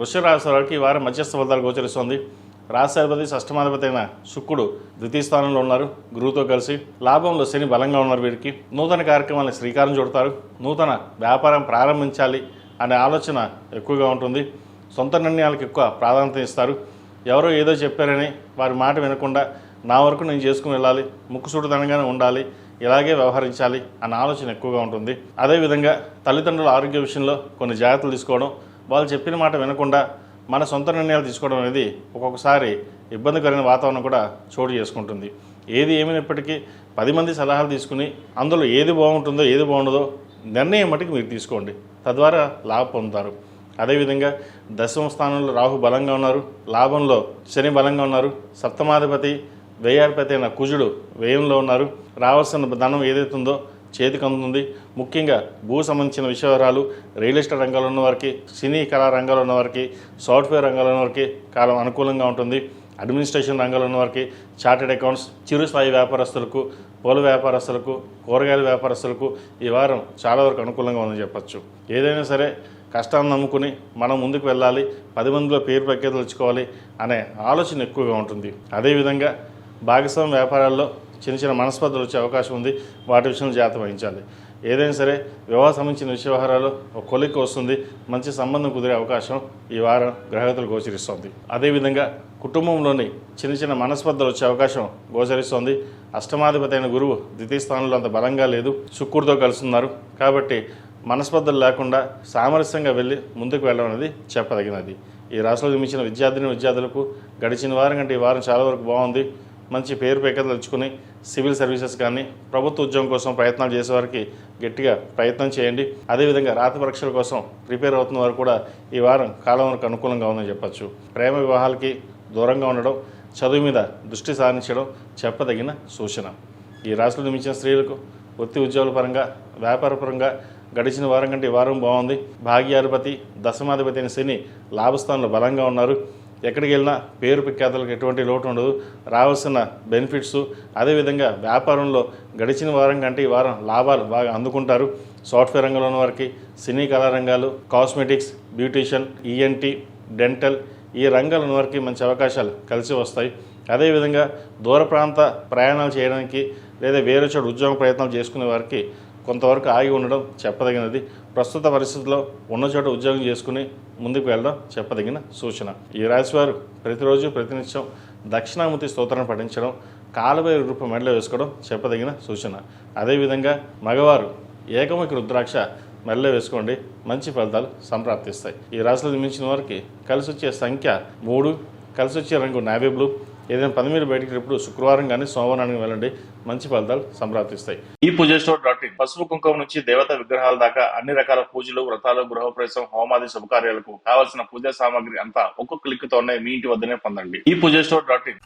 వృశ్చిక రాశి వారికి ఈ వారం మధ్యస్థ ఫలితాలు గోచరిస్తోంది. రాష్ట్రాధిపతి షష్టమాధిపతి అయిన శుక్రుడు ద్వితీయ స్థానంలో ఉన్నారు గురువుతో కలిసి. లాభంలో శని బలంగా ఉన్నారు. వీరికి నూతన కార్యక్రమాలను శ్రీకారం చుడతారు. నూతన వ్యాపారం ప్రారంభించాలి అనే ఆలోచన ఎక్కువగా ఉంటుంది. సొంత నిర్ణయాలకు ఎక్కువ ప్రాధాన్యత ఇస్తారు. ఎవరో ఏదో చెప్పారని వారి మాట వినకుండా నా వరకు నేను చేసుకుని వెళ్ళాలి, ముక్కుసూటిదనంగానే ఉండాలి, ఇలాగే వ్యవహరించాలి అన్న ఆలోచన ఎక్కువగా ఉంటుంది. అదేవిధంగా తల్లిదండ్రుల ఆరోగ్య విషయంలో కొన్ని జాగ్రత్తలు తీసుకోవడం, వాళ్ళు చెప్పిన మాట వినకుండా మన సొంత నిర్ణయాలు తీసుకోవడం అనేది ఒక్కొక్కసారి ఇబ్బందికరమైన వాతావరణం కూడా చోటు చేసుకుంటుంది. ఏది ఏమైనప్పటికీ 10 మంది సలహాలు తీసుకుని అందులో ఏది బాగుంటుందో ఏది బాగుండదో నిర్ణయం మటుకు మీరు తీసుకోండి. తద్వారా లాభ పొందుతారు. అదేవిధంగా దశమ స్థానంలో రాహు బలంగా ఉన్నారు. లాభంలో శని బలంగా ఉన్నారు. సప్తమాధిపతి వ్యయాధిపతి అయిన కుజుడు వ్యయంలో ఉన్నారు. రావాల్సిన ధనం ఏదైతే ఉందో చేతికి అందుతుంది. ముఖ్యంగా భూ సంబంధించిన విషయాలు, రియల్ ఎస్టేట్ రంగంలో ఉన్నవారికి, సినీ కళా రంగంలో ఉన్నవారికి, సాఫ్ట్వేర్ రంగంలో ఉన్నవారికి కాలం అనుకూలంగా ఉంటుంది. అడ్మినిస్ట్రేషన్ రంగంలో ఉన్నవారికి, చార్టెడ్ అకౌంట్స్, చిరుస్థాయి వ్యాపారస్తులకు, పూల వ్యాపారస్తులకు, కూరగాయల వ్యాపారస్తులకు ఈ వారం చాలా వరకు అనుకూలంగా ఉందని చెప్పచ్చు. ఏదైనా సరే కష్టాన్ని నమ్ముకుని మనం ముందుకు వెళ్ళాలి, 10 మందిలో పేరు ప్రఖ్యాతులు తెచ్చుకోవాలి అనే ఆలోచన ఎక్కువగా ఉంటుంది. అదేవిధంగా భాగస్వామ్య వ్యాపారాల్లో చిన్న చిన్న మనస్పర్ధలు వచ్చే అవకాశం ఉంది. వాటి విషయంలో జాగ్రత్త వహించాలి. ఏదైనా సరే వివాహం సంబంధించిన వ్యవహారాలు ఒక కొలిక్కి వస్తుంది. మంచి సంబంధం కుదిరే అవకాశం ఈ వారం గ్రహగతులు గోచరిస్తోంది. అదేవిధంగా కుటుంబంలోని చిన్న చిన్న మనస్పర్ధలు వచ్చే అవకాశం గోచరిస్తోంది. అష్టమాధిపతి అయిన గురువు ద్వితీయ స్థానంలో అంత బలంగా లేదు, శుక్రుడితో కలుస్తున్నారు. కాబట్టి మనస్పర్ధలు లేకుండా సామరస్యంగా వెళ్ళి ముందుకు వెళ్ళడం అనేది చెప్పదగినది. ఈ రాశిలో జన్మించిన విద్యార్థులకు గడిచిన వారం కంటే ఈ వారం చాలా వరకు బాగుంది. మంచి పేరు ప్రఖ్యాతులు తెచ్చుకుని సివిల్ సర్వీసెస్ కానీ ప్రభుత్వ ఉద్యోగం కోసం ప్రయత్నాలు చేసేవారికి గట్టిగా ప్రయత్నం చేయండి. అదేవిధంగా రాత పరీక్షల కోసం ప్రిపేర్ అవుతున్న వారు కూడా ఈ వారం కాలం వరకు అనుకూలంగా ఉందని చెప్పచ్చు. ప్రేమ వివాహాలకి దూరంగా ఉండడం, చదువు మీద దృష్టి సారించడం చెప్పదగిన సూచన. ఈ రాశిలో జన్మించిన స్త్రీలకు వృత్తి ఉద్యోగాల పరంగా, వ్యాపార పరంగా గడిచిన వారం కంటే ఈ వారం బాగుంది. భాగ్యాధిపతి దశమాధిపతి అయిన శని లాభస్థానంలో బలంగా ఉన్నారు. ఎక్కడికి వెళ్ళినా పేరు ప్రఖ్యాతులకు ఎటువంటి లోటు ఉండదు. రావాల్సిన బెనిఫిట్స్, అదేవిధంగా వ్యాపారంలో గడిచిన వారం కంటే ఈ వారం లాభాలు బాగా అందుకుంటారు. సాఫ్ట్వేర్ రంగంలో ఉన్న వారికి, సినీ కళా రంగాలు, కాస్మెటిక్స్, బ్యూటీషియన్, ఈఎన్టీ, డెంటల్ ఈ రంగాలు ఉన్న వారికి మంచి అవకాశాలు కలిసి వస్తాయి. అదేవిధంగా దూర ప్రాంత ప్రయాణాలు చేయడానికి లేదా వేరే చోట ఉద్యోగ ప్రయత్నాలు చేసుకునే వారికి కొంతవరకు ఆగి ఉండడం చెప్పదగినది. ప్రస్తుత పరిస్థితుల్లో ఉన్న చోట ఉద్యోగం చేసుకుని ముందుకు వెళ్ళడం చెప్పదగిన సూచన. ఈ రాశివారు ప్రతిరోజు ప్రతినిత్యం దక్షిణామూర్తి స్తోత్రాన్ని పఠించడం, కాలభైరవ రూపం మెడలో వేసుకోవడం చెప్పదగిన సూచన. అదేవిధంగా మగవారు ఏకముఖి రుద్రాక్ష మెడలో వేసుకోండి, మంచి ఫలితాలు సంప్రాప్తిస్తాయి. ఈ రాశిలో జన్మించిన వారికి కలిసి వచ్చే సంఖ్య 3, కలిసి వచ్చే రంగు నావీ బ్లూ. ఏదైనా పని మీద బయటికి ఎప్పుడు శుక్రవారం కానీ సోమవారానికి వెళ్ళండి, మంచి ఫలితాలు సంప్రాప్తిస్తాయి. ఈ పూజస్టోర్.in పసుపు కుంకుమ నుంచి దేవతా విగ్రహాల దాకా అన్ని రకాల పూజలు, వ్రతాలు, గృహప్రవేశం, హోమాది శుభకార్యాలకు కావాల్సిన పూజా సామాగ్రి అంతా ఒక్కొక్క క్లిక్ తోనే మీ ఇంటి వద్దనే పొందండి. ఈ పూజస్టోర్.in